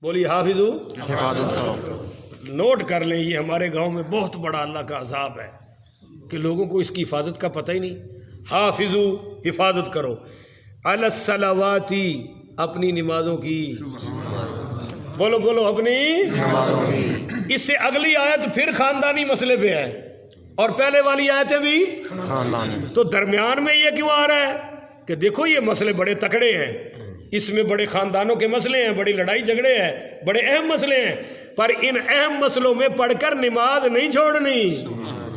بولیے حافظو حفاظت کرو. نوٹ کر لیں، یہ ہمارے گاؤں میں بہت بڑا اللہ کا عذاب ہے کہ لوگوں کو اس کی حفاظت کا پتہ ہی نہیں. حافظو حفاظت کرو، علی الصلواتی اپنی نمازوں کی. بولو بولو اپنی. اس سے اگلی آیت پھر خاندانی مسئلے پہ ہے اور پہلے والی آیتیں بھی خاندانی. تو درمیان میں یہ کیوں آ رہا ہے کہ دیکھو یہ مسئلے بڑے تکڑے ہیں، اس میں بڑے خاندانوں کے مسئلے ہیں، بڑی لڑائی جھگڑے ہیں، بڑے اہم مسئلے ہیں، پر ان اہم مسئلوں میں پڑھ کر نماز نہیں چھوڑنی.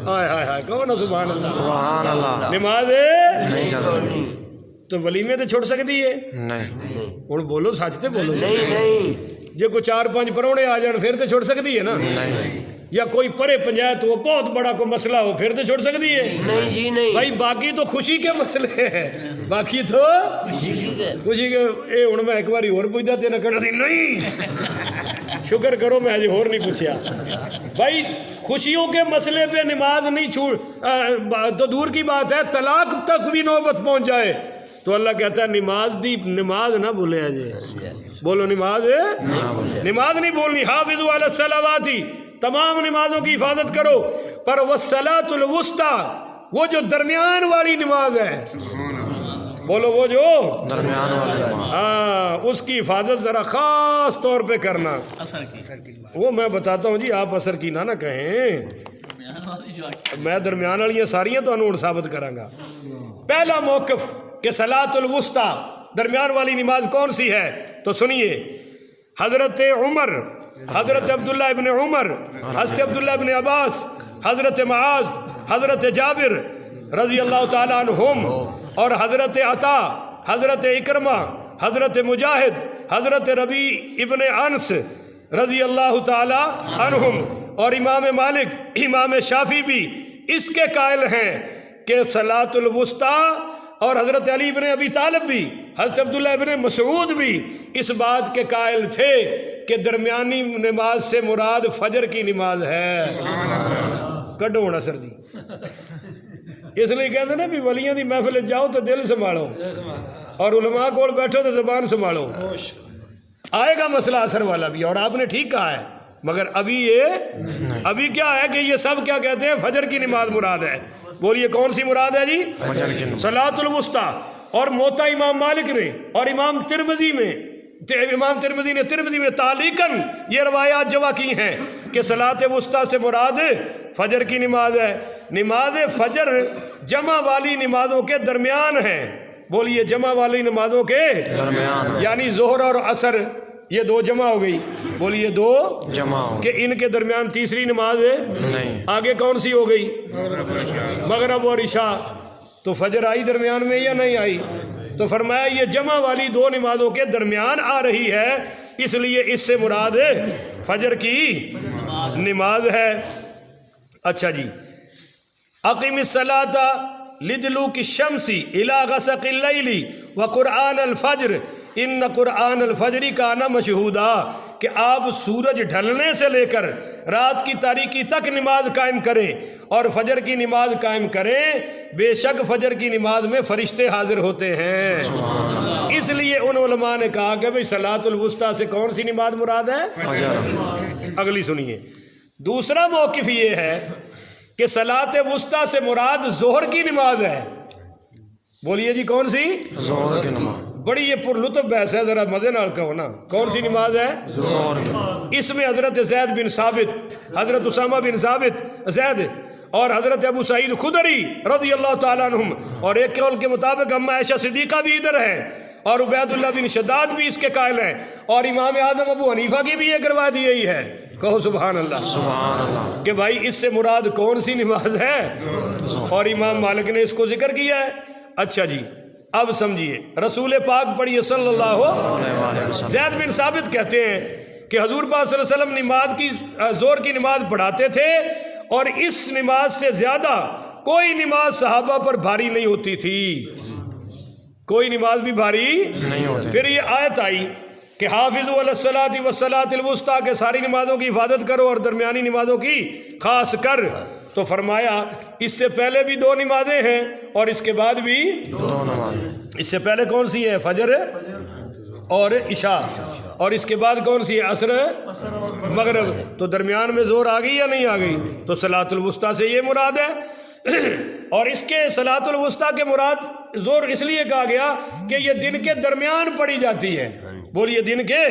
ہائے ہائے ہائے کون ہے سبحان اللہ. سبحان اللہ. نماز نہیں جانا. تو ولیمے تو چھوڑ سکتی ہے. نہیں. ہوں بولو سچ تے بولو. نہیں جے کوئی 4-5 پرونے آ جان پھر تو چھوڑ سکتی ہے نا. نہیں. یا کوئی پرے پنجایت ہو بہت بڑا کوئی مسئلہ ہو پھر تو چھوڑ سکتی ہے. نہیں جی نہیں بھائی باقی تو خوشی کے مسئلے ہیں، باقی تو خوشی کے. اے ہوں میں ایک باری اور پوچھتا تھا نہ کرنا سی. نہیں شکر کرو میں اجے اور نہیں پوچھا. بھائی خوشیوں کے مسئلے پہ نماز نہیں چھوڑ تو دور کی بات ہے، طلاق تک بھی نوبت پہنچ جائے تو اللہ کہتا ہے نماز دی نماز نہ بھولے اجے. بولو نماز نماز نہیں بولنی. حافظوا علی الصلوات تمام نمازوں کی حفاظت کرو، پر والصلاۃ الوسطی وہ جو درمیان والی نماز ہے، بولو وہ جو درمیان والے. ہاں اس کی حفاظت ذرا خاص طور پہ کرنا. وہ میں بتاتا ہوں جی، آپ اثر کی نہ کہیں، میں درمیان والی ساریاں تو ہوں ثابت کراں گا. پہلا موقف کہ صلاۃ الوسطی درمیان والی نماز کون سی ہے تو سنیے. حضرت عمر، حضرت عبداللہ ابن عمر، حضرت عبداللہ ابن عباس، حضرت معاذ، حضرت جابر رضی اللہ تعالی عنہم، اور حضرت عطا، حضرت اکرمہ، حضرت مجاہد، حضرت ربیع ابن انس رضی اللہ تعالی عنہم، اور امام مالک، امام شافعی بھی اس کے قائل ہیں کہ صلاۃ الوسطی، اور حضرت علی ابن ابی طالب بھی، حضرت عبداللہ ابن مسعود بھی اس بات کے قائل تھے کہ درمیانی نماز سے مراد فجر کی نماز ہے. کڈو ہونا سر جی، اس لیے کہتے ہیں نا بھی ولیاں دی محفل جاؤ تو دل سنبھالو اور علماء کول بیٹھو تو زبان سنبھالو. آئے گا مسئلہ اثر والا بھی، اور آپ نے ٹھیک کہا ہے، مگر ابھی کیا ہے کہ یہ سب کیا کہتے ہیں فجر کی نماز مراد ہے. بولیے کون سی مراد ہے جی؟ صلاۃ الوسطی. اور موطا امام مالک نے اور امام ترمذی نے تعلیقاً یہ روایات جمع کی ہیں کہ صلاۃ وسطی سے مراد فجر کی نماز ہے. نماز فجر جمع والی نمازوں کے درمیان ہے. بولیے جمع والی نمازوں کے درمیان، یعنی ظہر اور عصر یہ دو جمع ہو گئی. بولیے دو جمع ہو. کہ ان کے درمیان تیسری نماز ہے نہیں. آگے کون سی ہو گئی؟ مغرب اور عشاء. تو فجر آئی درمیان میں یا نہیں آئی؟ تو فرمایا یہ جمع والی دو نمازوں کے درمیان آ رہی ہے، اس لیے اس سے مراد فجر کی نماز ہے. اچھا جی، اقیم الصلاۃ لدلوک الشمس الی غسق اللیل وقرآن الفجر ان قرآن الفجر کان مشہودا، کہ آپ سورج ڈھلنے سے لے کر رات کی تاریکی تک نماز قائم کریں اور فجر کی نماز قائم کریں، بے شک فجر کی نماز میں فرشتے حاضر ہوتے ہیں. اس لیے ان علماء نے کہا کہ بھئی صلاۃ الوسطی سے کون سی نماز مراد ہے؟ اگلی سنیے. دوسرا موقف یہ ہے کہ صلاۃ وسطی سے مراد ظہر کی نماز ہے. بولیے جی کون سی؟ ظہر کی نماز. بڑی یہ پرلطف بحث ہے، ذرا مزے نال کہو نا. کون سی نماز ہے؟ ظہر کی. اس میں حضرت زید بن ثابت، حضرت اسامہ بن ثابت زید، اور حضرت ابو سعید خدری رضی اللہ تعالیٰ عنہم، اور ایک قول کے مطابق اما عائشہ صدیقہ بھی ادھر ہیں، اور عبید اللہ بن شداد بھی اس کے قائل ہیں، اور امام اعظم ابو حنیفہ کی بھی ایک روایت یہی ہے. کہو سبحان اللہ. سبحان اللہ. کہ بھائی اس سے مراد کون سی نماز ہے؟ اور امام مالک نے اس کو ذکر کیا ہے. اچھا جی اب سمجھیے، رسول پاک پڑھیے صلی اللہ علیہ وسلم. زید بن ثابت کہتے ہیں کہ حضور پاک صلی اللہ علیہ وسلم نماز کی ظہر کی نماز پڑھاتے تھے، اور اس نماز سے زیادہ کوئی نماز صحابہ پر بھاری نہیں ہوتی تھی، کوئی نماز بھی بھاری نہیں ہوتی. پھر یہ آیت آئی کہ حافظوا علی الصلاۃ والصلاۃ الوسطی، کہ ساری نمازوں کی حفاظت کرو اور درمیانی نمازوں کی خاص کر. تو فرمایا اس سے پہلے بھی دو نمازیں ہیں اور اس کے بعد بھی دو نماز. اس سے پہلے کون سی ہے؟ فجر اور عشاء. اور اس کے بعد کون سی ہے؟ عصر مغرب. تو درمیان میں زور آ گئی یا نہیں آ گئی؟ تو صلاۃ الوسطیٰ سے یہ مراد ہے. اور اس کے صلاۃ الوسطیٰ کے مراد زور اس لیے کہا گیا کہ یہ دن کے درمیان پڑھی جاتی ہے. بولیے دن کے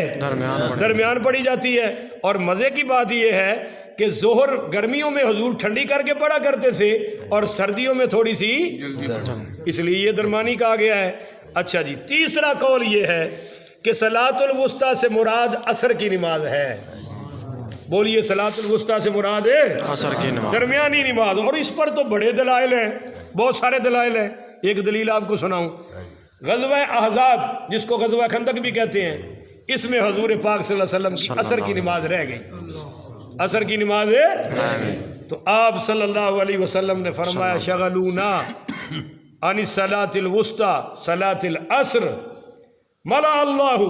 درمیان پڑھی جاتی ہے. اور مزے کی بات یہ ہے کہ ظہر گرمیوں میں حضور ٹھنڈی کر کے پڑھا کرتے تھے اور سردیوں میں تھوڑی سی اس لیے یہ درمیانی کہا گیا ہے. اچھا جی، تیسرا قول یہ ہے کہ صلاۃ الوسطیٰ سے مراد عصر کی نماز ہے. بولیے صلاۃ الوسطیٰ سے مراد ہے عصر کی نماز، درمیانی نماز. اور اس پر تو بڑے دلائل ہیں، بہت سارے دلائل ہیں. ایک دلیل آپ کو سناؤں. غزوہ احزاب جس کو غزوہ خندق بھی کہتے ہیں، اس میں حضور پاک صلی اللہ علیہ وسلم کی عصر کی نماز رہ گئی. عصر کی نماز تو آپ صلی اللہ علیہ وسلم نے فرمایا شغلونا عن الصلاۃ الوسطیٰ صلاۃ العصر ملا اللہ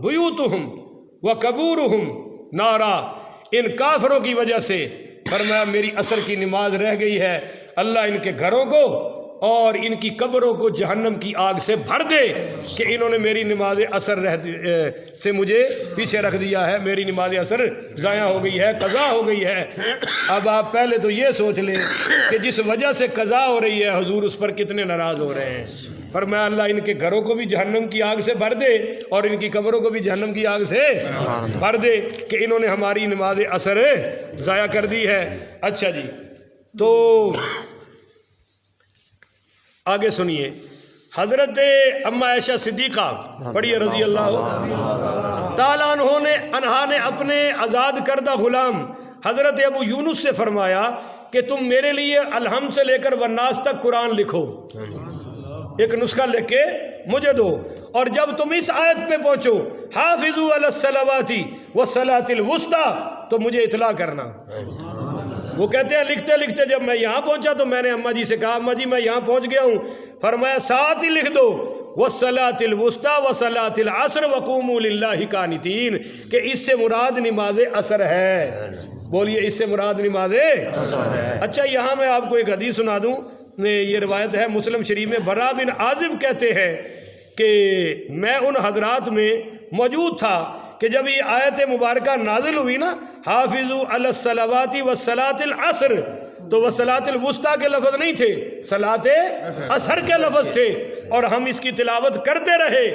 بیوتہم وقبورہم نارا. ان کافروں کی وجہ سے فرمایا میری عصر کی نماز رہ گئی ہے، اللہ ان کے گھروں کو اور ان کی قبروں کو جہنم کی آگ سے بھر دے کہ انہوں نے میری نماز عصر سے مجھے پیچھے رکھ دیا ہے. میری نماز عصر ضائع ہو گئی ہے، قضا ہو گئی ہے. اب آپ پہلے تو یہ سوچ لیں کہ جس وجہ سے قضا ہو رہی ہے حضور اس پر کتنے ناراض ہو رہے ہیں. فرمایا اللہ ان کے گھروں کو بھی جہنم کی آگ سے بھر دے اور ان کی قبروں کو بھی جہنم کی آگ سے بھر دے کہ انہوں نے ہماری نماز عصر ضائع کر دی ہے. اچھا جی، تو آگے سنیے. حضرت اما عائشہ صدیقہ پڑھیے رضی اللہ تعالیٰ عنہا نے اپنے آزاد کردہ غلام حضرت ابو یونس سے فرمایا کہ تم میرے لیے الحمد سے لے کر والناس تک قرآن لکھو، ایک نسخہ لکھ کے مجھے دو، اور جب تم اس آیت پہ پہنچو حافظوا علی الصلوات والصلاۃ الوسطیٰ تو مجھے اطلاع کرنا. وہ کہتے ہیں لکھتے لکھتے جب میں یہاں پہنچا تو میں نے اماں جی سے کہا اماں جی میں یہاں پہنچ گیا ہوں. فرمایا ساتھ ہی لکھ دو والصلاۃ الوسطیٰ وصلاۃ العصر وقوموا للہ قانتین کہ اس سے مراد نماز عصر ہے. بولیے اس سے مراد نماز عصر ہے. اچھا یہاں میں آپ کو ایک حدیث سنا دوں. یہ روایت ہے مسلم شریف میں. برا بن عازب کہتے ہیں کہ میں ان حضرات میں موجود تھا کہ جب یہ آیت مبارکہ نازل ہوئی نا حافظوا علی الصلوات والصلاۃ العصر تو وصلاۃ الوسطیٰ کے لفظ نہیں تھے، صلاۃ عصر کے لفظ تھے، اور ہم اس کی تلاوت کرتے رہے.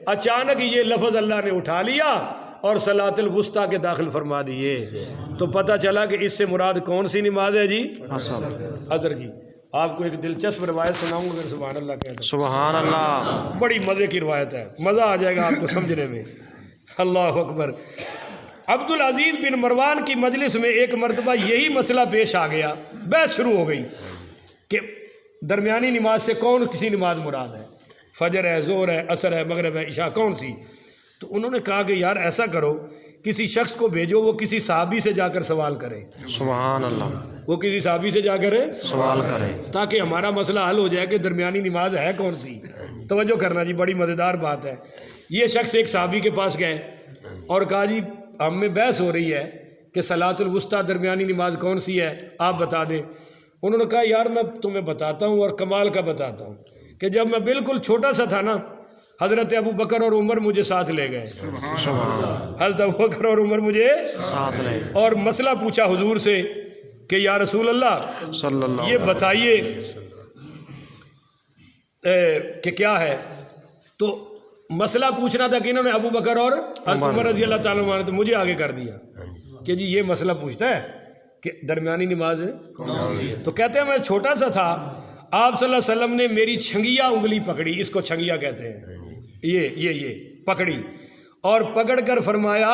اچانک یہ لفظ اللہ نے اٹھا لیا اور صلاۃ الوسطیٰ کے داخل فرما دیے. تو پتہ چلا کہ اس سے مراد کون سی نماز ہے جی؟ عصر کی. آپ کو ایک دلچسپ روایت سناؤں گا، اگر سبحان اللہ کہتے ہیں. سبحان اللہ. بڑی مزے کی روایت ہے، مزہ آ جائے گا آپ کو سمجھنے میں. اللہ اکبر. عبد العزیز بن مروان کی مجلس میں ایک مرتبہ یہی مسئلہ پیش آ گیا. بحث شروع ہو گئی کہ درمیانی نماز سے کون کسی نماز مراد ہے، فجر ہے، ظہر ہے، عصر ہے، مغرب ہے، عشاء، کون سی؟ تو انہوں نے کہا کہ یار ایسا کرو کسی شخص کو بھیجو وہ کسی صحابی سے جا کر سوال کرے. سبحان اللہ. وہ کسی صحابی سے جا کر سوال کریں تاکہ ہمارا مسئلہ حل ہو جائے کہ درمیانی نماز ہے کون سی. توجہ کرنا جی، بڑی مزیدار بات ہے. یہ شخص ایک صحابی کے پاس گئے اور کہا جی ہم میں بحث ہو رہی ہے کہ صلاۃ الوسطیٰ درمیانی نماز کون سی ہے، آپ بتا دیں. انہوں نے کہا یار میں تمہیں بتاتا ہوں اور کمال کا بتاتا ہوں کہ جب میں بالکل چھوٹا سا تھا نا حضرت ابو بکر اور عمر مجھے ساتھ لے گئے. حضرت ابو بکر اور عمر مجھے ساتھ لے اور مسئلہ پوچھا حضور سے کہ یا رسول اللہ صلی اللہ یہ بتائیے کہ کیا ہے. تو مسئلہ پوچھنا تھا کہ انہوں نے ابو بکر اور عمر رضی اللہ تعالیٰ عنہ نے مجھے آگے کر دیا کہ جی یہ مسئلہ پوچھتا ہے کہ درمیانی نماز تو کہتے ہیں میں چھوٹا سا تھا، آپ صلی اللہ علیہ وسلم نے میری چھنگیا انگلی پکڑی، اس کو چھنگیا کہتے ہیں، یہ پکڑی اور پکڑ کر فرمایا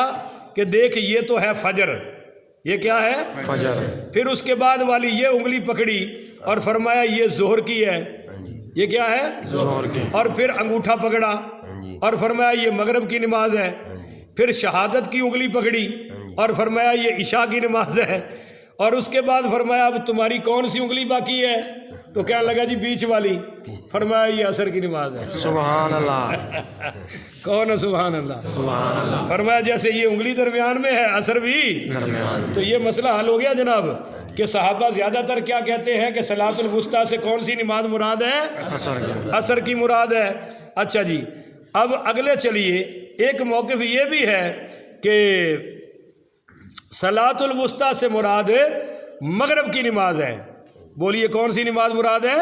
کہ دیکھ یہ تو ہے فجر. یہ کیا ہے؟ فجر. پھر اس کے بعد والی یہ انگلی پکڑی اور فرمایا یہ ظہر کی ہے. یہ کیا ہے؟ ظہر کی. اور پھر انگوٹھا پکڑا اور فرمایا یہ مغرب کی نماز ہے. پھر شہادت کی انگلی پکڑی اور فرمایا یہ عشاء کی نماز ہے. اور اس کے بعد فرمایا اب تمہاری کون سی انگلی باقی ہے؟ تو کیا لگا جی بیچ والی. فرمایا یہ عصر کی نماز ہے. سبحان اللہ. کون ہے سبحان اللہ؟ سبحان اللہ. فرمایا جیسے یہ انگلی درمیان میں ہے عصر بھی درمیان. تو یہ مسئلہ حل ہو گیا جناب کہ صحابہ زیادہ تر کیا کہتے ہیں کہ صلاۃ الوسطیٰ سے کون سی نماز مراد ہے؟ عصر کی. عصر کی مراد ہے. اچھا جی اب اگلے چلیے ایک موقف یہ بھی ہے کہ صلاۃ الوسطیٰ سے مراد مغرب کی نماز ہے. بولیے کون سی نماز مراد ہے؟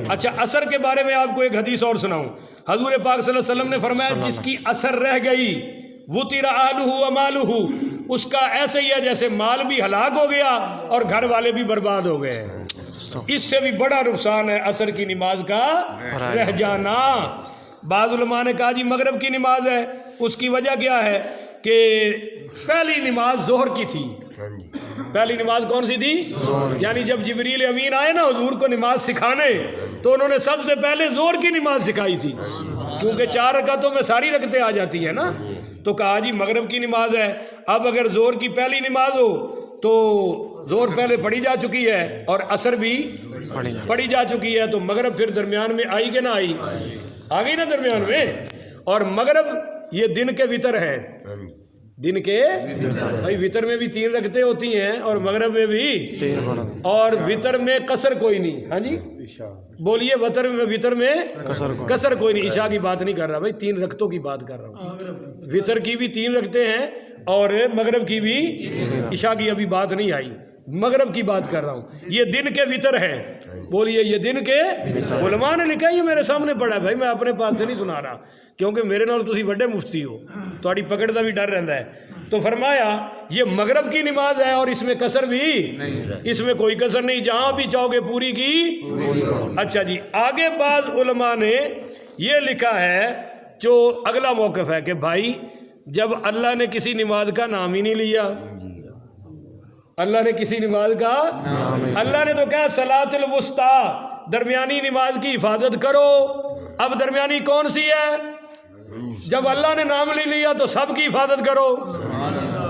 اچھا عصر کے بارے میں آپ کو ایک حدیث اور سناؤں. حضور پاک صلی اللہ علیہ وسلم نے فرمایا جس کی عصر رہ گئی وطر اہلہ و مالہ، اس کا ایسے ہی ہے جیسے مال بھی ہلاک ہو گیا اور گھر والے بھی برباد ہو گئے. اس سے بھی بڑا نقصان ہے عصر کی نماز کا رہ جانا. بعض علماء نے کہا جی مغرب کی نماز ہے. اس کی وجہ کیا ہے کہ پہلی نماز ظہر کی تھی. پہلی نماز کون سی تھی؟ یعنی جب جبریل امین آئے نا حضور کو نماز سکھانے تو انہوں نے سب سے پہلے ظہر کی نماز سکھائی تھی، کیونکہ 4 رکعتوں میں ساری رکعتیں آ جاتی ہیں نا. تو کہا جی مغرب کی نماز ہے. اب اگر ظہر کی پہلی نماز ہو تو ظہر پہلے پڑھی جا چکی ہے اور عصر بھی پڑھی جا چکی ہے، تو مغرب پھر درمیان میں آئی کہ نہ آئی؟ آ گئی نا درمیان میں. اور مغرب یہ دن کے وطر ہے. دن کے بھائی وطر میں بھی 3 رکعتیں ہوتی ہیں اور مغرب میں بھی 3، اور وطر میں قصر کوئی نہیں. ہاں جی بولیے وطر میں قصر کوئی نہیں. عشاء کی بات نہیں کر رہا بھائی، 3 رکعتوں کی بات کر رہا ہوں. وطر کی بھی 3 رکعتیں ہیں اور مغرب کی بھی. عشاء کی ابھی بات نہیں آئی، مغرب کی بات کر رہا ہوں. یہ دن کے وطر ہے. بولیے یہ دن کے. علماء نے لکھا، یہ میرے سامنے پڑا ہے بھائی، میں اپنے پاس سے نہیں سنا رہا کیونکہ میرے نال تسی بڑے مفتی ہو، تھوڑی پکڑ دا بھی ڈر رہتا ہے. تو فرمایا یہ مغرب کی نماز ہے اور اس میں قصر بھی، اس میں کوئی قصر نہیں، جہاں بھی چاہو گے پوری کی. اچھا جی آگے بعض علماء نے یہ لکھا ہے جو اگلا موقف ہے کہ بھائی جب اللہ نے کسی نماز کا نام ہی نہیں لیا، اللہ نے کسی نماز کا، اللہ نے تو کہا صلاۃ الوسطیٰ، درمیانی نماز کی حفاظت کرو. اب درمیانی کون سی ہے؟ جب اللہ نے نام نہیں لیا تو سب کی حفاظت کرو.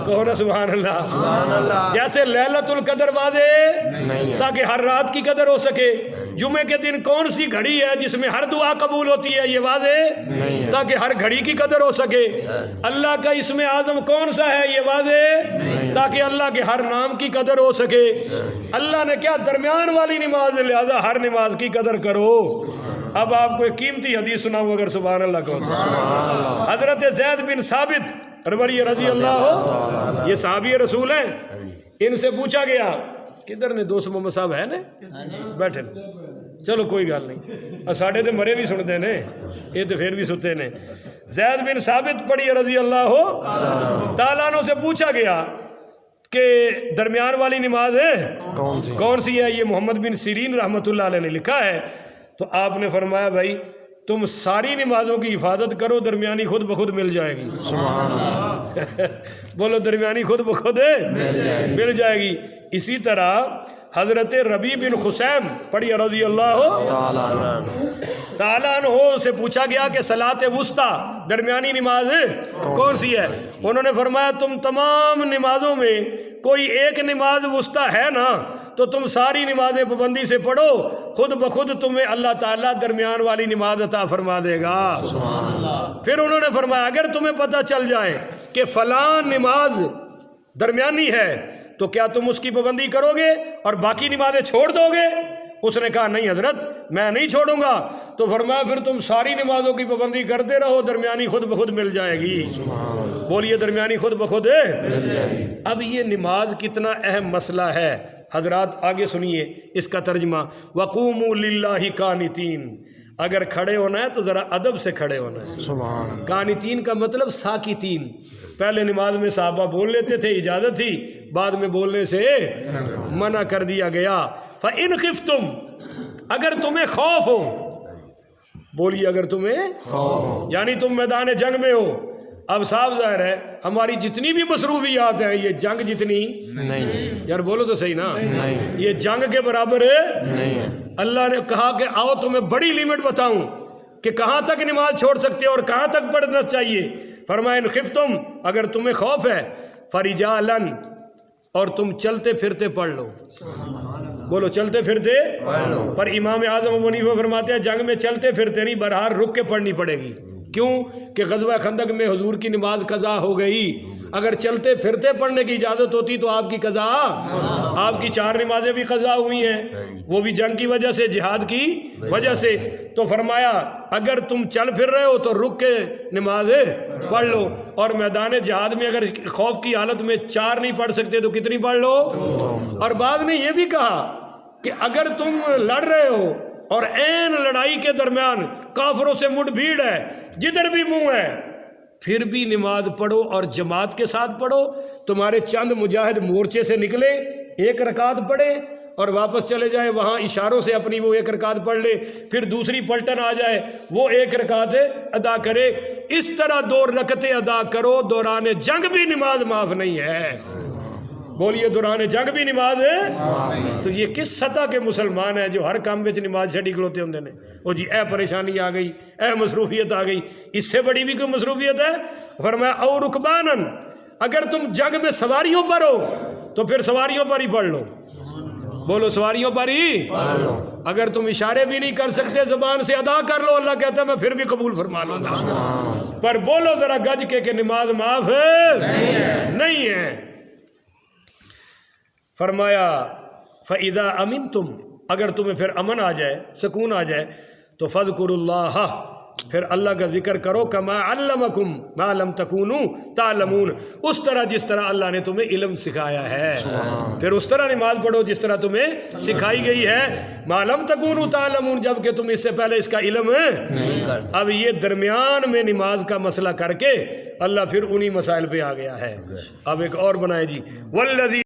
کہو نا سبحان اللہ. جیسے لیلۃ القدر واضح تاکہ ہر رات کی قدر ہو سکے. جمعے کے دن کون سی گھڑی ہے جس میں ہر دعا قبول ہوتی ہے؟ یہ واضح تاکہ ہر گھڑی کی قدر ہو سکے. اللہ کا اسم اعظم کون سا ہے؟ یہ واضح تاکہ اللہ کے ہر نام کی قدر ہو سکے. اللہ نے کیا درمیان والی نماز، لہذا ہر نماز کی قدر کرو. اب آپ کو ایک قیمتی حدیث سناؤں اگر سبحان اللہ کو. حضرت زید بن ثابت رضی اللہ ہو، یہ صحابی رسول ہیں. ان سے پوچھا گیا کدھر نے دوست محمد صاحب ہے نا بیٹھے، چلو کوئی گل نہیں، ساڈے تے مرے بھی سنتے نے، یہ تو پھر بھی ستے نے. زید بن ثابت پڑھی رضی اللہ ہو تعالیٰ عنہ سے پوچھا گیا کہ درمیان والی نماز ہے کون سی ہے؟ یہ محمد بن سیرین رحمۃ اللہ علیہ نے لکھا ہے. تو آپ نے فرمایا بھائی تم ساری نمازوں کی حفاظت کرو، درمیانی خود بخود مل جائے گی. سبحان اللہ. بولو درمیانی خود بخود مل جائے گی. اسی طرح حضرت ربیع بن خثیم پڑھی رضی اللہ تعالیٰ عنہ سے پوچھا گیا کہ صلاۃ وسطیٰ درمیانی نماز کون سی ہے؟ انہوں نے فرمایا تم تمام نمازوں میں کوئی ایک نماز وسطیٰ ہے نا تو تم ساری نمازیں پابندی سے پڑھو، خود بخود تمہیں اللہ تعالیٰ درمیان والی نماز عطا فرما دے گا. پھر انہوں نے فرمایا اگر تمہیں پتہ چل جائے کہ فلاں نماز درمیانی ہے تو کیا تم اس کی پابندی کرو گے اور باقی نمازیں چھوڑ دو گے؟ اس نے کہا نہیں حضرت میں نہیں چھوڑوں گا. تو فرمایا پھر تم ساری نمازوں کی پابندی کرتے رہو، درمیانی خود بخود مل جائے گی. بولیے درمیانی خود بخود. اب یہ نماز کتنا اہم مسئلہ ہے حضرات، آگے سنیے اس کا ترجمہ. وقوموا للہ قانتین، اگر کھڑے ہونا ہے تو ذرا ادب سے کھڑے ہونا ہے. قانتین کا مطلب ساکتین. پہلے نماز میں صحابہ بول لیتے تھے، اجازت تھی، بعد میں بولنے سے منع کر دیا گیا. فَإِنْ خِفْتُمْ، اگر تمہیں خوف ہو، بولیے اگر تمہیں خوف ہو، یعنی تم میدان جنگ میں ہو. اب صاف ظاہر ہے ہماری جتنی بھی مصروفیات ہیں یہ جنگ جتنی نہیں، یار بولو تو صحیح نا، یہ جنگ کے برابر نہیں. اللہ نے کہا کہ آؤ تمہیں بڑی لیمٹ بتاؤں کہ کہاں تک نماز چھوڑ سکتے اور کہاں تک پڑھنا چاہیے. فرمایا ان خفتم، اگر تمہیں خوف ہے، فرجالن، اور تم چلتے پھرتے پڑھ لو. بولو چلتے پھرتے. پر امام اعظم ابو حنیفہ فرماتے ہیں جنگ میں چلتے پھرتے نہیں، بہرحال رک کے پڑھنی پڑے گی. کیوں کہ غزوہ خندق میں حضور کی نماز قضا ہو گئی. اگر چلتے پھرتے پڑھنے کی اجازت ہوتی تو آپ کی قضا، آپ کی 4 نمازیں بھی قضا ہوئی ہیں، وہ بھی جنگ کی وجہ سے، جہاد کی وجہ سے۔ تو فرمایا اگر تم چل پھر رہے ہو تو رک کے نمازیں پڑھ لو، اور میدان جہاد میں اگر خوف کی حالت میں 4 نہیں پڑھ سکتے تو کتنی پڑھ لو۔ اور بعد نے یہ بھی کہا کہ اگر تم لڑ رہے ہو اور عین لڑائی کے درمیان کافروں سے مٹ بھیڑ ہے، جدھر بھی منہ ہے، پھر بھی نماز پڑھو اور جماعت کے ساتھ پڑھو۔ تمہارے چند مجاہد مورچے سے نکلے، 1 رکعت پڑھے اور واپس چلے جائے، وہاں اشاروں سے اپنی وہ 1 رکعت پڑھ لے، پھر دوسری پلٹن آ جائے وہ 1 رکعت ادا کرے، اس طرح 2 رکعتیں ادا کرو، دوران جنگ بھی نماز معاف نہیں ہے۔ بولیے دوران جنگ بھی نماز ہے۔ تو یہ کس سطح کے مسلمان ہیں جو ہر کام میں نماز چھڑی کھلوتے ہوندے نے؟ وہ جی اے پریشانی آ گئی، اے مصروفیت آ گئی، اس سے بڑی بھی کوئی مصروفیت ہے؟ فرمایا او رکبانن، اگر تم جنگ میں سواریوں پر ہو تو پھر سواریوں پر ہی پڑھ لو۔ بولو سواریوں پر ہی پڑھ لو۔ اگر تم اشارے بھی نہیں کر سکتے زبان سے ادا کر لو، اللہ کہتا ہے میں پھر بھی قبول فرما لوں گا، پر بولو ذرا گج کے کہ نماز معاف ہے نہیں ہے۔ فرمایا فَإِذَا أَمِنْتُمْ، اگر تمہیں پھر امن آ جائے، سکون آ جائے تو فَاذْكُرُوا اللَّهَ، پھر اللہ کا ذکر کرو، كَمَا عَلَّمَكُمْ مَا لَمْ تَكُونُوا تَعْلَمُونَ، اس طرح جس طرح اللہ نے تمہیں علم سکھایا ہے، پھر اس طرح نماز پڑھو جس طرح تمہیں سکھائی گئی ہے، مَا لَمْ تَكُونُوا تَعْلَمُونَ، جبکہ تم اس سے پہلے اس کا علم ہے۔ اب یہ درمیان میں نماز کا مسئلہ کر کے اللہ پھر انہی مسائل پہ آ گیا ہے۔ اب ایک اور بنائے جی، وَالَّذِي